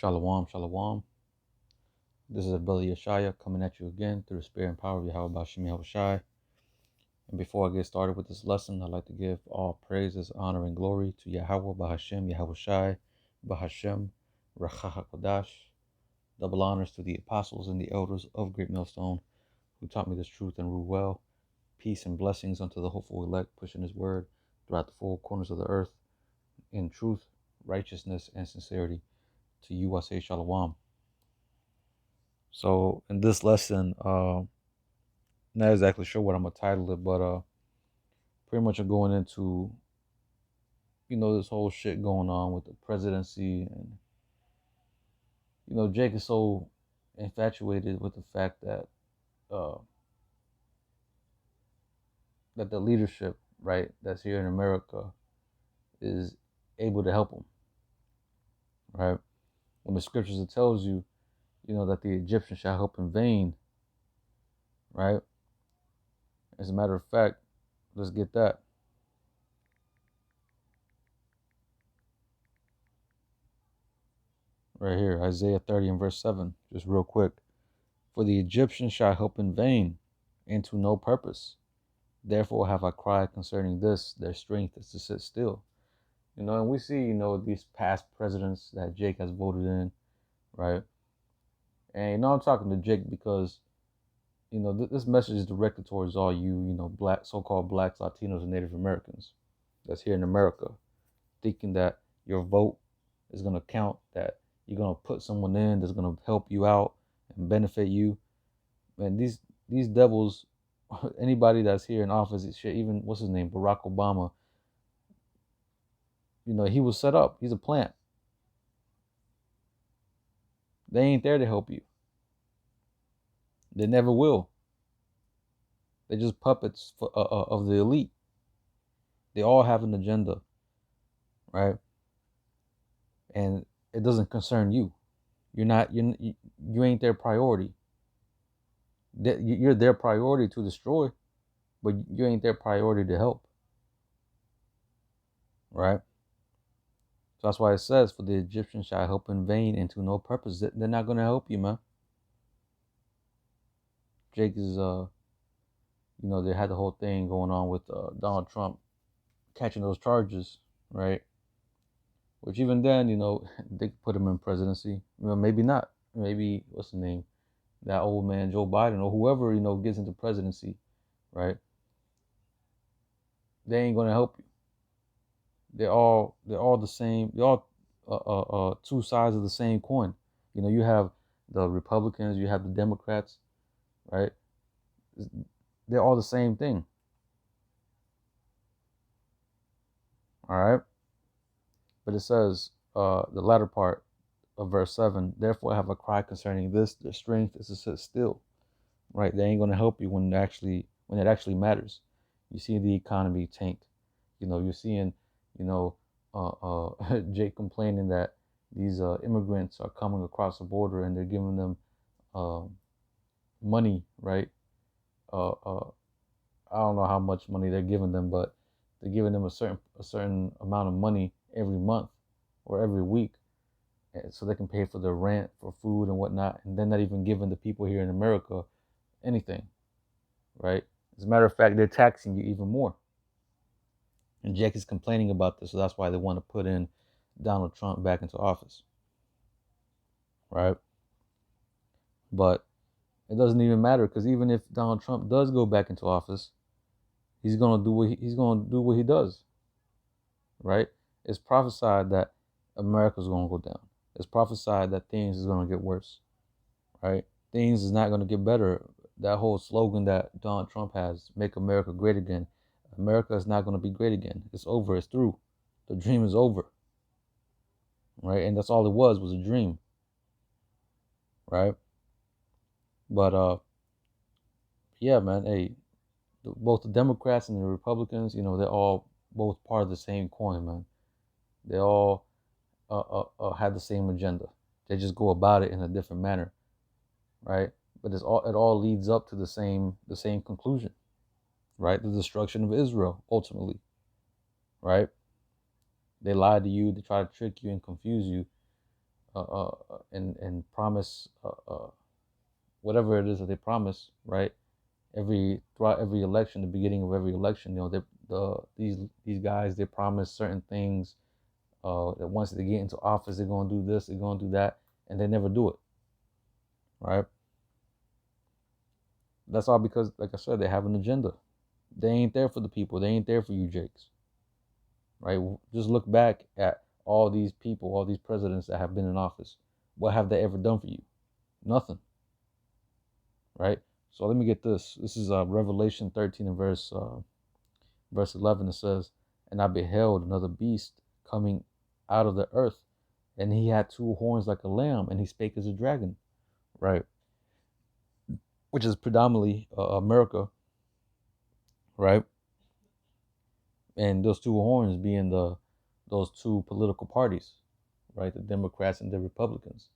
Shalom, shalom. This is Brother Yeshaya coming at you again through the spirit and power of Yahweh Bashim Yahushai. And before I get started with this lesson, I'd like to give all praises, honor, and glory to Yahweh Bahashim Yahushai Bahashem Racha HaKodash. Double honors to the apostles and the elders of Great Millstone who taught me this truth and rule well. Peace and blessings unto the hopeful elect, pushing his word throughout the four corners of the earth in truth, righteousness, and sincerity. To you I say shalom. So in this lesson, not exactly sure what I'm gonna title it, but pretty much I'm going into, this whole shit going on with the presidency, and Jake is so infatuated with the fact that uh that the leadership, right, that's here in America is able to help him, right? When the scriptures it tells you, that the Egyptians shall help in vain, right? As a matter of fact, let's get that. Right here, Isaiah 30 and verse 7, just real quick. For the Egyptians shall help in vain, and to no purpose. Therefore have I cried concerning this, their strength is to sit still. And we see, these past presidents that Jake has voted in, right? And, I'm talking to Jake because, this message is directed towards all you, black, so-called blacks, Latinos, and Native Americans that's here in America, thinking that your vote is going to count, that you're going to put someone in that's going to help you out and benefit you. And these devils, anybody that's here in office, shit, even what's his name, Barack Obama, he was set up. He's a plant. They ain't there to help you. They never will. They're just puppets of the elite. They all have an agenda, right? And it doesn't concern you. You ain't their priority. You're their priority to destroy, but you ain't their priority to help, right? So that's why it says, for the Egyptians shall help in vain and to no purpose. They're not going to help you, man. Jake is, they had the whole thing going on with Donald Trump catching those charges, right? Which even then, they could put him in presidency. Maybe not. Maybe, what's the name? That old man, Joe Biden, or whoever, gets into presidency, right? They ain't going to help you. They're all the same. They're all two sides of the same coin. You have the Republicans, you have the Democrats, right? They're all the same thing. All right. But it says, the latter part of verse 7, therefore have a cry concerning this, their strength is to sit still. Right? They ain't gonna help you when it actually matters. You see the economy tanked. You're seeing, Jake complaining that these immigrants are coming across the border and they're giving them money, right? I don't know how much money they're giving them, but they're giving them a certain amount of money every month or every week, so they can pay for their rent, for food and whatnot, and they're not even giving the people here in America anything, right? As a matter of fact, they're taxing you even more. And Jake is complaining about this, so that's why they want to put in Donald Trump back into office, right? But it doesn't even matter, because even if Donald Trump does go back into office, he's gonna do what he does, right? It's prophesied that America's gonna go down. It's prophesied that things is gonna get worse, right? Things is not gonna get better. That whole slogan that Donald Trump has, "Make America Great Again," America is not gonna be great again. It's over. It's through. The dream is over, right? And that's all it was a dream, right? But yeah, man. Hey, both the Democrats and the Republicans, they're all both part of the same coin, man. They all have the same agenda. They just go about it in a different manner, right? But it all leads up to the same conclusion, right? The destruction of Israel, ultimately, right? They lie to you, they try to trick you and confuse you, and promise whatever it is that they promise, right? Throughout every election, the beginning of every election, these guys, they promise certain things, that once they get into office, they're gonna do this, they're gonna do that, and they never do it, right? That's all because, like I said, they have an agenda. They ain't there for the people. They ain't there for you, Jakes, right? Just look back at all these people, all these presidents that have been in office. What have they ever done for you? Nothing, right? So let me get this. This is Revelation 13 and verse 11. It says, "And I beheld another beast coming out of the earth, and he had two horns like a lamb, and he spake as a dragon," right? Which is predominantly America, right? And those two horns being those two political parties, right? The Democrats and the Republicans.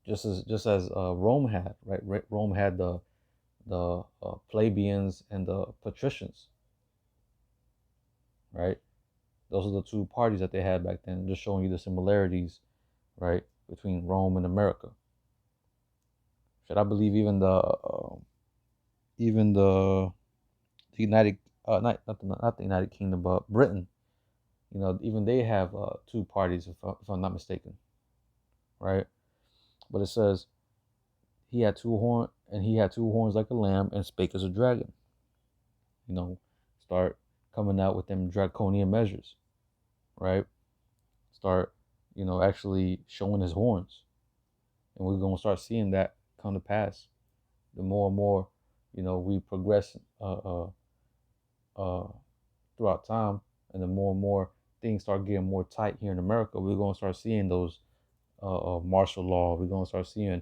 Just as Rome had, right? Rome had the plebeians and the patricians, right? Those are the two parties that they had back then. Just showing you the similarities, right, between Rome and America. Should I believe even the United not the United Kingdom, but Britain? Even they have two parties, if I'm not mistaken, right? But it says he had two horns like a lamb and spake as a dragon. You know, start coming out with them draconian measures, right? Start, actually showing his horns, and we're gonna start seeing that come to pass. The more and more, we progress uh, throughout time, and the more and more things start getting more tight here in America, we're gonna start seeing those martial law. We're gonna start seeing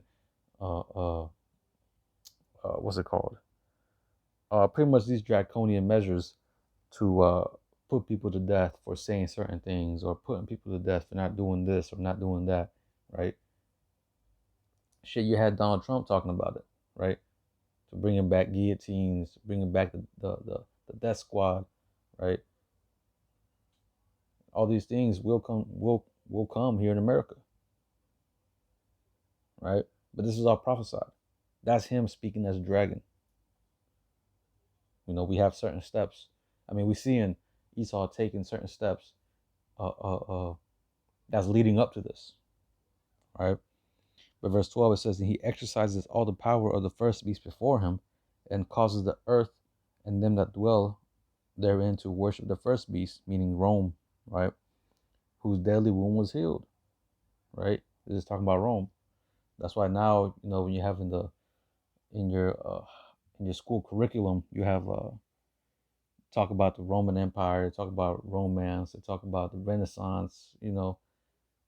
uh, uh, what's it called? Pretty much these draconian measures to put people to death for saying certain things, or putting people to death for not doing this or not doing that, right? Shit, you had Donald Trump talking about it, right? To bringing back guillotines, bringing back the death squad, right? All these things will come here in America, right? But this is all prophesied. That's him speaking as a dragon. We have certain steps. I mean, we seeing Esau taking certain steps uh, uh, uh, that's leading up to this, right? But verse 12, it says, "And he exercises all the power of the first beast before him, and causes the earth and them that dwell therein to worship the first beast," meaning Rome, right? "Whose deadly wound was healed," right? This is talking about Rome. That's why now, when you have in your in your school curriculum, you have talk about the Roman Empire, talk about romance, they talk about the Renaissance.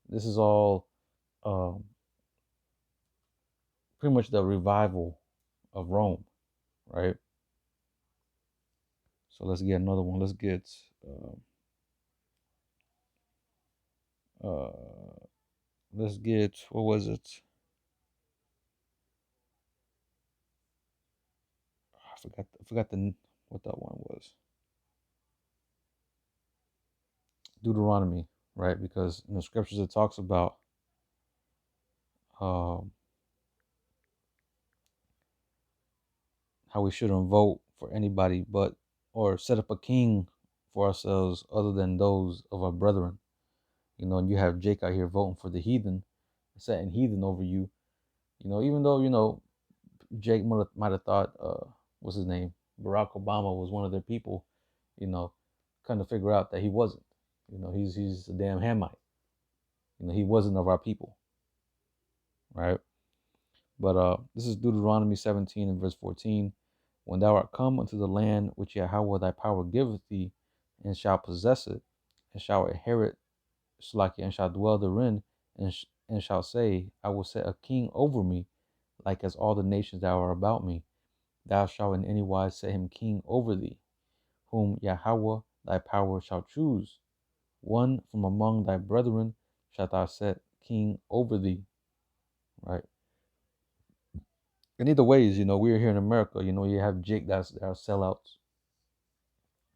This is all um, pretty much the revival of Rome, right? So let's get another one. Uh, let's get what was it? I forgot what that one was. Deuteronomy, right? Because in the scriptures it talks about um, how we shouldn't vote for anybody but, or set up a king for ourselves other than those of our brethren. And you have Jake out here voting for the heathen, setting heathen over you. Even though Jake might have thought, what's his name, Barack Obama was one of their people. Kind of figure out that he wasn't. He's a damn Hamite. He wasn't of our people, right? But this is Deuteronomy 17 and verse 14. "When thou art come unto the land which Yahweh thy power giveth thee, and shalt possess it, and shalt inherit Shalakia, and shalt dwell therein, and shalt say, I will set a king over me, like as all the nations that are about me. Thou shalt in any wise set him king over thee, whom Yahweh thy power shall choose. One from among thy brethren shalt thou set king over thee," right? And either ways, we're here in America. You have Jake that are sellouts.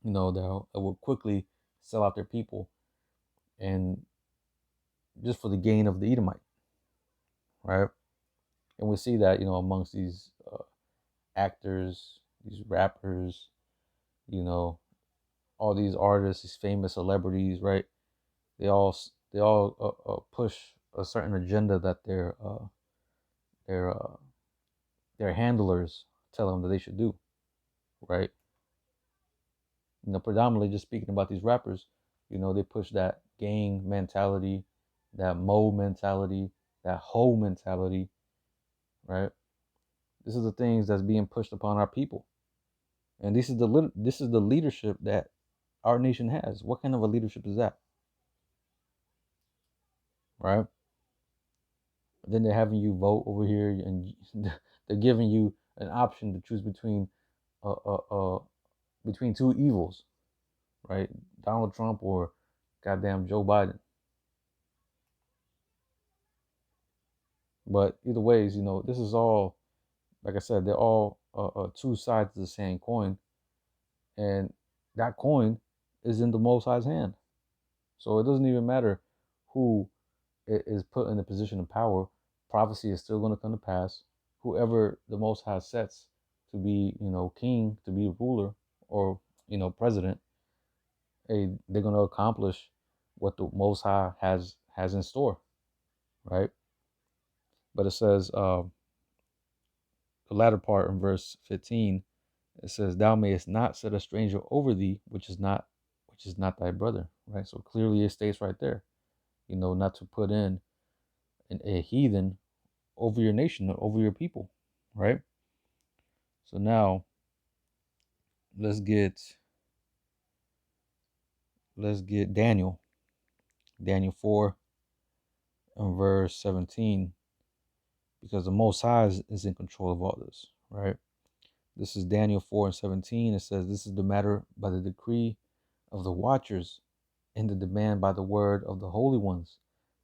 That will quickly sell out their people, and just for the gain of the Edomite, right? And we see that, amongst these actors, these rappers, you know, all these artists, these famous celebrities, right? They all push a certain agenda that their their handlers tell them that they should do, right? Predominantly just speaking about these rappers, they push that gang mentality, that mo mentality, that hoe mentality, right? This is the things that's being pushed upon our people, and this is the leadership that our nation has. What kind of a leadership is that, right? Then they're having you vote over here, and they're giving you an option to choose uh, uh, uh, between two evils, right? Donald Trump or goddamn Joe Biden. But either ways, this is all, like I said, they're all two sides of the same coin, and that coin is in the Most High's hand. So it doesn't even matter who is put in a position of power. Prophecy is still going to come to pass. Whoever the Most High sets to be, king, to be ruler, or president, they're going to accomplish what the Most High has in store, right? But it says, the latter part in verse 15, it says, "Thou mayest not set a stranger over thee, which is not thy brother." Right. So clearly it states right there, not to put in a heathen over your nation, over your people, right? So now let's get Daniel, Daniel 4 and verse 17, because the Most High is in control of all this, right? This is Daniel 4 and 17. It says, "This is the matter by the decree of the watchers, and the demand by the word of the holy ones,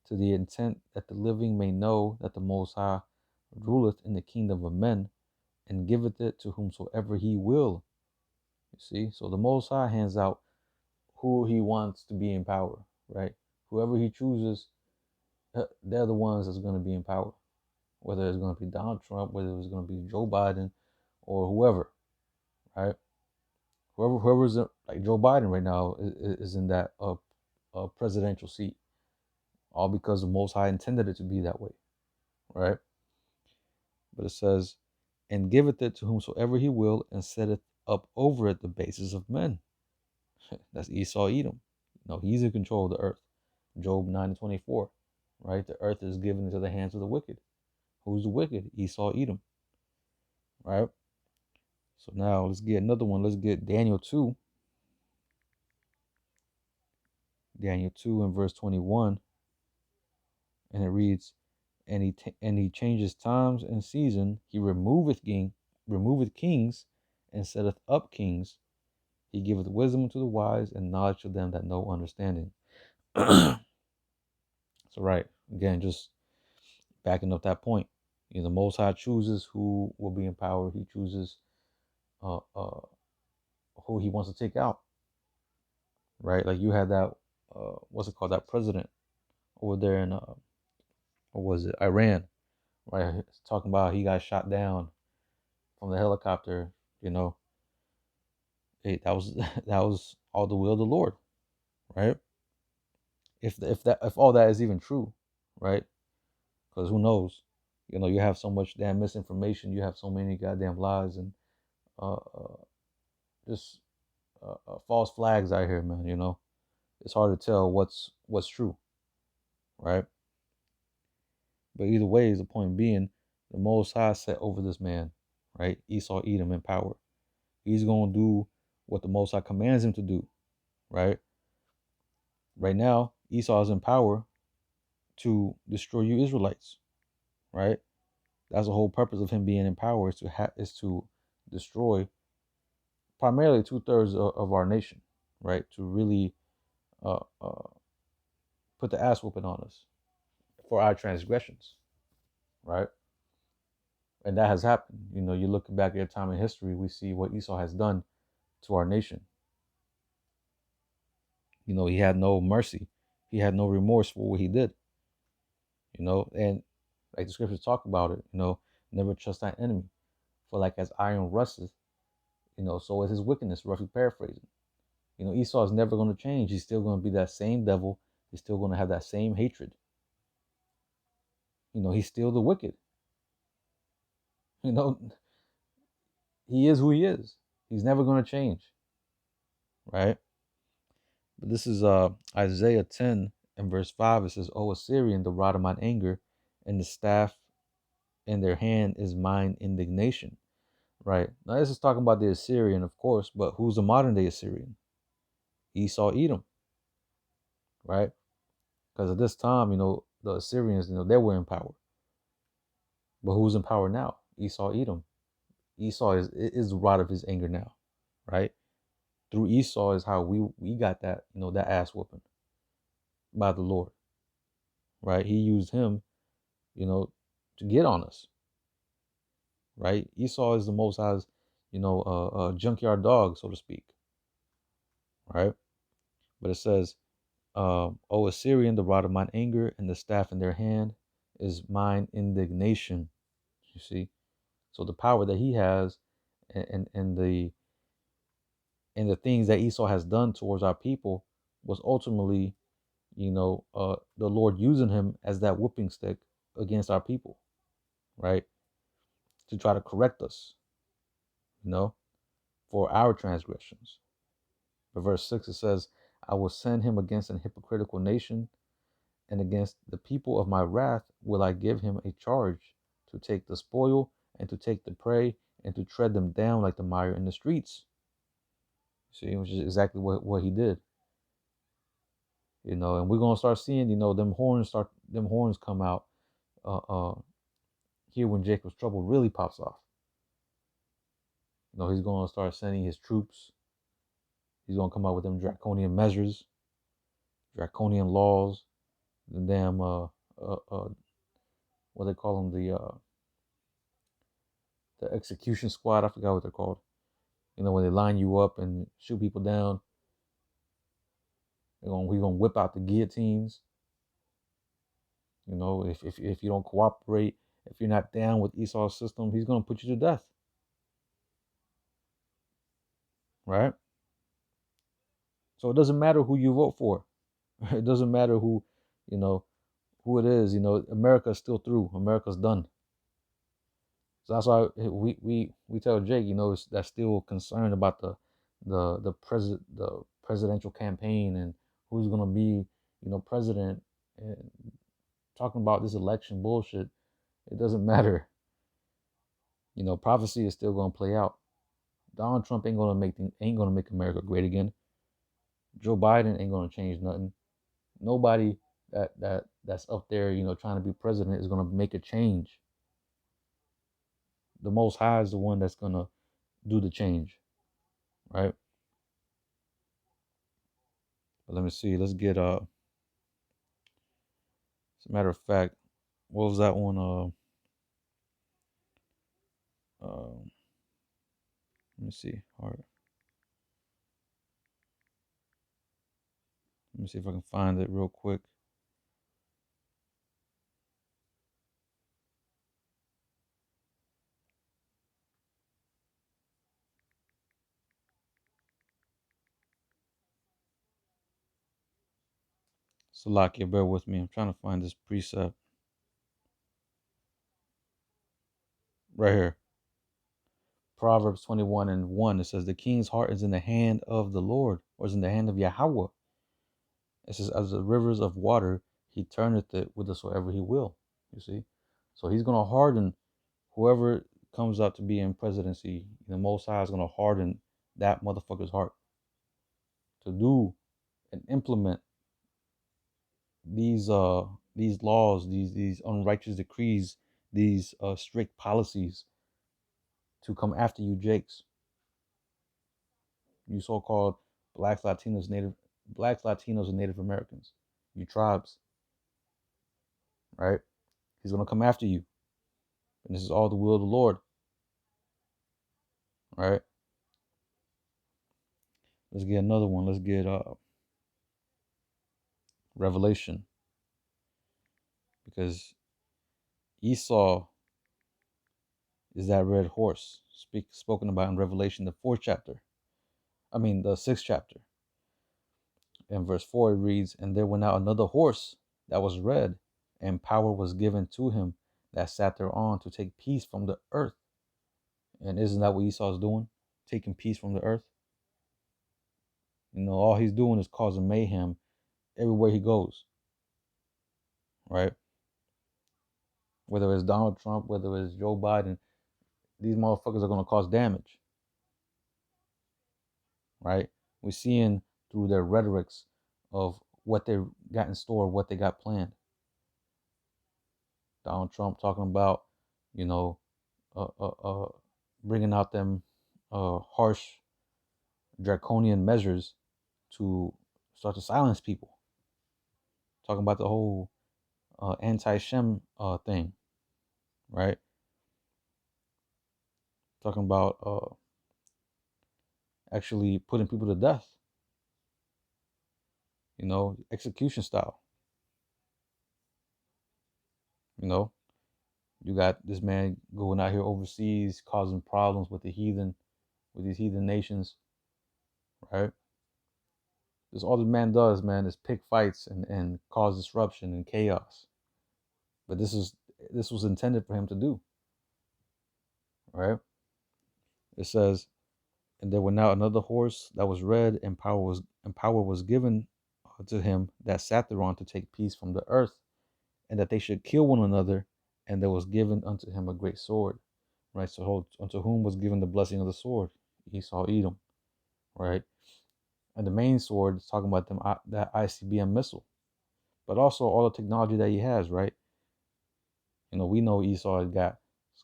to the intent that the living may know that the Most High ruleth in the kingdom of men, and giveth it to whomsoever he will." You see, so the Most High hands out who he wants to be in power, right? Whoever he chooses, they're the ones that's going to be in power. Whether it's going to be Donald Trump, whether it's going to be Joe Biden, or whoever, right? Whoever's like Joe Biden right now is in that presidential seat, all because the Most High intended it to be that way, right? But it says, "And giveth it to whomsoever he will, and setteth up over it the bases of men." That's Esau, Edom. He's in control of the earth. Job 9:24, right? The earth is given into the hands of the wicked. Who's the wicked? Esau, Edom, right? So now let's get another one. Let's get Daniel 2. Daniel 2 and verse 21. And it reads, and he changes times and season. He removeth kings, and setteth up kings. He giveth wisdom to the wise, and knowledge to them that know understanding. So right, again, just backing up that point. The Most High chooses who will be in power. He chooses uh, uh, who he wants to take out. Right, like you had that what's it called, that president over there in what was it, Iran, right? It's talking about he got shot down from the helicopter. You know, that was that was all the will of the Lord, right? If all that is even true, right? Because who knows? You have so much damn misinformation. You have so many goddamn lies and uh, uh just false flags out here, man. It's hard to tell what's true, right? But either way, is the point being, the Most High set over this man, right? Esau, Edom in power. He's gonna do what the Most High commands him to do, right? Right now, Esau is in power to destroy you Israelites, right? That's the whole purpose of him being in power, is to destroy primarily 2/3 of our nation, right? To really uh, uh, put the ass whooping on us for our transgressions, right? And that has happened. You look back at a time in history, we see what Esau has done to our nation. He had no mercy. He had no remorse for what he did. And like the scriptures talk about it, never trust thy enemy. For like as iron rusteth, so is his wickedness, roughly paraphrasing. Esau is never going to change. He's still going to be that same devil. He's still going to have that same hatred. He's still the wicked. You know, he is who he is. He's never going to change, right? But this is Isaiah 10 and verse 5. It says, O Assyrian, the rod of mine anger, and the staff in their hand is mine indignation. Right. Now this is talking about the Assyrian, of course, but who's the modern day Assyrian? Esau, Edom, right? Because at this time, the Assyrians, they were in power. But who's in power now? Esau, Edom. Esau is the rod of his anger now, right? Through Esau is how we got that, that ass whooping by the Lord, right? He used him, to get on us, right? Esau is the Most High's, junkyard dog, so to speak, right? But it says, O Assyrian, the rod of mine anger, and the staff in their hand is mine indignation. You see, so the power that he has, and the things that Esau has done towards our people was ultimately, the Lord using him as that whipping stick against our people, right? To try to correct us, for our transgressions. But verse 6 it says, I will send him against an hypocritical nation, and against the people of my wrath will I give him a charge to take the spoil and to take the prey and to tread them down like the mire in the streets. See, which is exactly what he did. And we're gonna start seeing, them horns come out here when Jacob's trouble really pops off. He's gonna start sending his troops. He's gonna come out with them draconian measures, draconian laws, the damn what they call them, the execution squad. I forgot what they're called. When they line you up and shoot people down, we're gonna whip out the guillotines. If you don't cooperate, if you're not down with Esau's system, he's gonna put you to death. Right? So it doesn't matter who you vote for. It doesn't matter you know, who it is. America's still through. America's done. So that's why we tell Jake, that's still concerned about the presidential campaign and who's gonna be, president, and talking about this election bullshit. It doesn't matter. Prophecy is still gonna play out. Donald Trump ain't gonna make America great again. Joe Biden ain't gonna change nothing. Nobody that's up there, trying to be president is gonna make a change. The Most High is the one that's gonna do the change, right? But let me see. Let's get as a matter of fact, what was that one? Let me see. All right. Let me see if I can find it real quick. Salakia, bear with me. I'm trying to find this precept right here. Proverbs 21 and 1. It says, the king's heart is in the hand of the Lord, or is in the hand of Yahweh. It says, as the rivers of water, he turneth it whithersoever he will. You see? So he's going to harden whoever comes up to be in presidency. The Most High is going to harden that motherfucker's heart to do and implement these laws, these unrighteous decrees, these strict policies to come after you, Jakes. You so-called blacks, Latinos, and Native Americans. You tribes, right? He's gonna come after you, and this is all the will of the Lord, right? Let's get another one. Let's get Revelation, because Esau is that red horse spoken about in Revelation, the fourth chapter. I mean, the sixth chapter. In verse 4, it reads, "And there went out another horse that was red, and power was given to him that sat thereon to take peace from the earth." And isn't that what Esau is doing? Taking peace from the earth? All he's doing is causing mayhem everywhere he goes, right? Whether it's Donald Trump, whether it's Joe Biden, these motherfuckers are going to cause damage, right? We're seeing through their rhetorics of what they got in store, what they got planned. Donald Trump talking about, you know, uh, uh, uh, bringing out them harsh, draconian measures to start to silence people. Talking about the whole anti-Shem thing, right? Talking about actually putting people to death, execution style. You know, you got this man going out here overseas causing problems with with these heathen nations, right? This all the man does, man, is pick fights and cause disruption and chaos. But this was intended for him to do, right? It says, "And there went now another horse that was red, and power was given to him that sat thereon to take peace from the earth, and that they should kill one another, and there was given unto him a great sword." Right? So unto whom was given the blessing of the sword? Esau, Edom, right? And the main sword is talking about that ICBM missile, but also all the technology that he has, right? We know Esau has got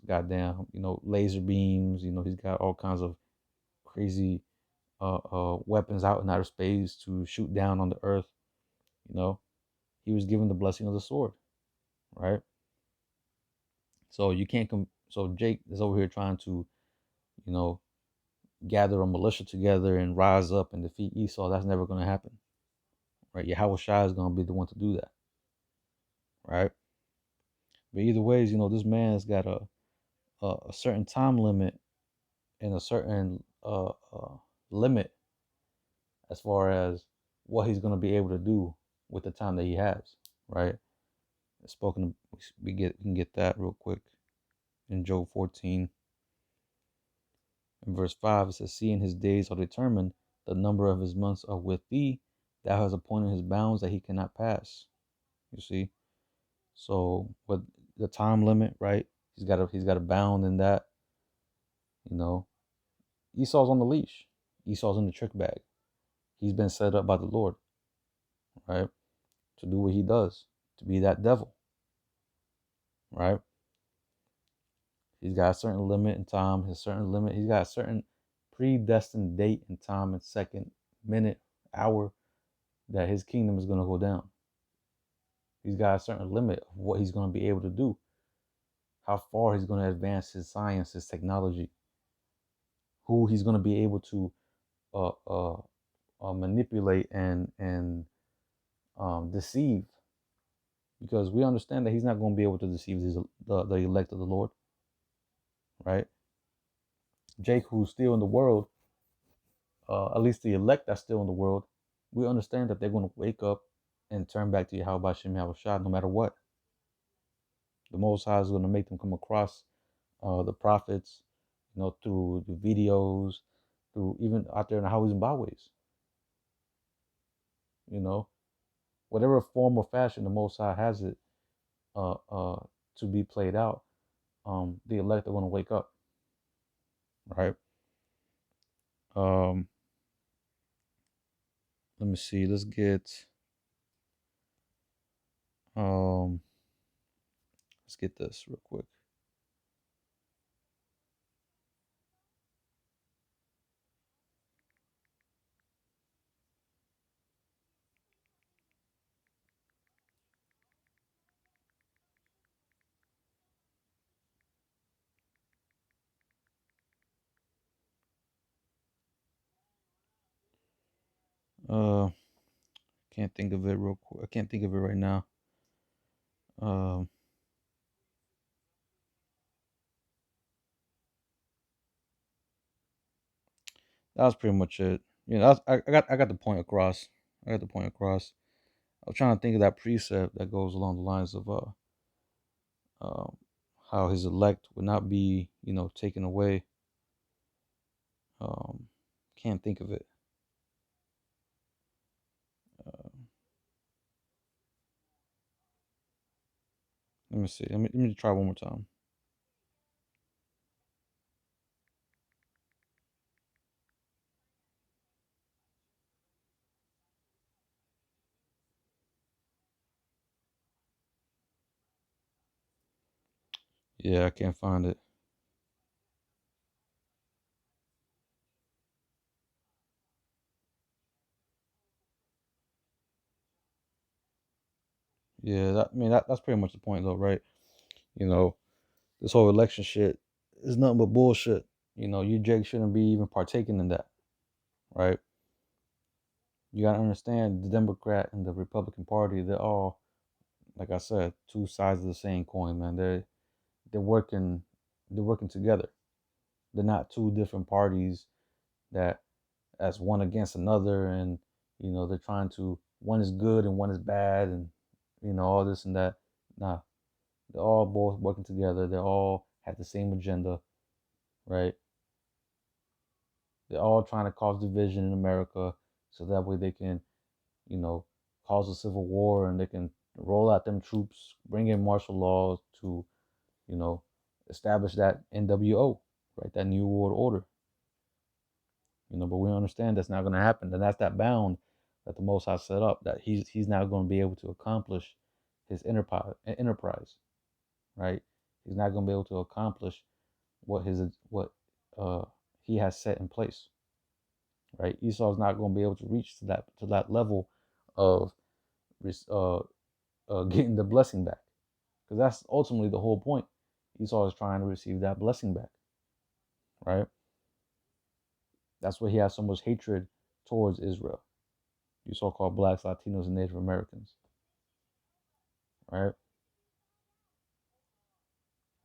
goddamn, laser beams. He's got all kinds of crazy weapons out in outer space to shoot down on the earth. He was given the blessing of the sword, right? So you can't so Jake is over here trying to, you know, gather a militia together and rise up and defeat Esau. That's never going to happen, right? Yahweh Shai is going to be the one to do that, right? But either ways, this man's got a certain time limit and a certain limit as far as what he's going to be able to do with the time that he has, right? It's spoken. We can get that real quick in Job 14. In verse 5, it says, "Seeing his days are determined, the number of his months are with thee. Thou hast appointed his bounds that he cannot pass." You see? So with the time limit, right? He's got a bound in that. Esau's on the leash. Esau's in the trick bag. He's been set up by the Lord, right? To do what he does, to be that devil, right? He's got a certain limit in time, his certain limit. He's got a certain predestined date and time and second, minute, hour that his kingdom is going to go down. He's got a certain limit of what he's going to be able to do, how far he's going to advance his science, his technology, who he's going to be able to uh, uh, manipulate and deceive, because we understand that he's not going to be able to deceive the elect of the Lord, right? Jake, who's still in the world, at least the elect that's still in the world, we understand that they're going to wake up and turn back to Yahweh Bashem Yahweh Shah no matter what. The Most High is going to make them come across the prophets, through the videos, through even out there in the highways and byways. Whatever form or fashion the Most High has it to be played out, the elect are going to wake up, right? Let me see. Let's get this real quick. Uh, can't think of it real quick. I can't think of it right now. Um, that was pretty much it. I got the point across. I got the point across. I was trying to think of that precept that goes along the lines of um, how his elect would not be, taken away. Um, can't think of it. Uh, let me see. Let me try one more time. Yeah, I can't find it. Yeah, that's pretty much the point though, right? You know, this whole election shit is nothing but bullshit. You Jake shouldn't be even partaking in that, right? You gotta understand the Democrat and the Republican Party, they're all, like I said, two sides of the same coin, man. They're working they're working together. They're not two different parties that as one against another, and they're trying to, one is good and one is bad, and all this and that. Nah, they're all both working together. They all have the same agenda, right? They're all trying to cause division in America, so that way they can, you know, cause a civil war, and they can roll out them troops, bring in martial law to, you know, establish that NWO, right? That New World Order. But we understand that's not going to happen, and that's that bound that the Most High set up, that he's not going to be able to accomplish his enterprise, right? He's not going to be able to accomplish what uh he has set in place, right? Esau's not going to be able to reach to that level of uh, getting the blessing back, because that's ultimately the whole point. Esau is trying to receive that blessing back, right? That's why he has so much hatred towards Israel, you so-called blacks, Latinos, and Native Americans, right?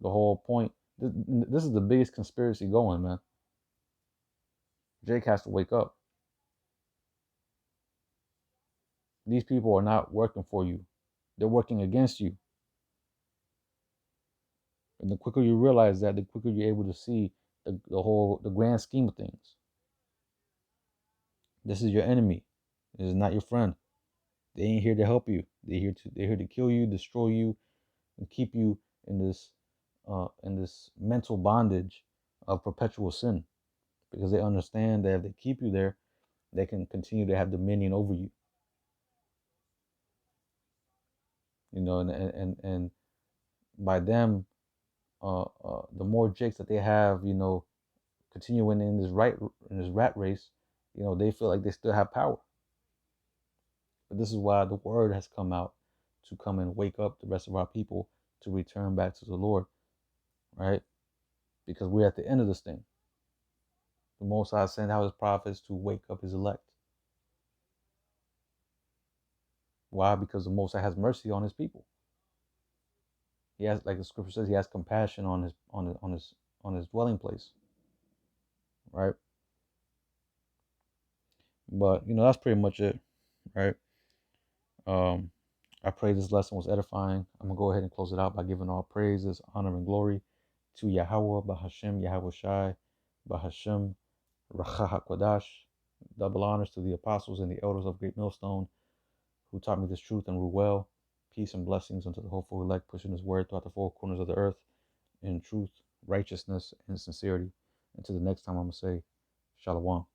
The whole point. This is the biggest conspiracy going, man. Jake has to wake up. These people are not working for you; they're working against you. And the quicker you realize that, the quicker you're able to see the grand scheme of things. This is your enemy. This is not your friend. They ain't here to help you. They're here to kill you, destroy you, and keep you in this mental bondage of perpetual sin, because they understand that if they keep you there, they can continue to have dominion over you. And by them, the more jakes that they have, continuing in this rat race, they feel like they still have power. But this is why the word has come out, to come and wake up the rest of our people to return back to the Lord, right? Because we're at the end of this thing. The Most High sent out his prophets to wake up his elect. Why? Because the Most High has mercy on his people. He has, like the scripture says, he has compassion on his dwelling place, right? But that's pretty much it, right? Um, I pray this lesson was edifying. I'm gonna go ahead and close it out by giving all praises, honor, and glory to Yahweh, Bahashem, Yahweh Shai, Bahashem, Racha HaKodash. Double honors to the apostles and the elders of Great Millstone, who taught me this truth and rule well. Peace and blessings unto the hopeful elect, pushing his word throughout the four corners of the earth in truth, righteousness, and sincerity. Until the next time, I'm going to say, Shalom.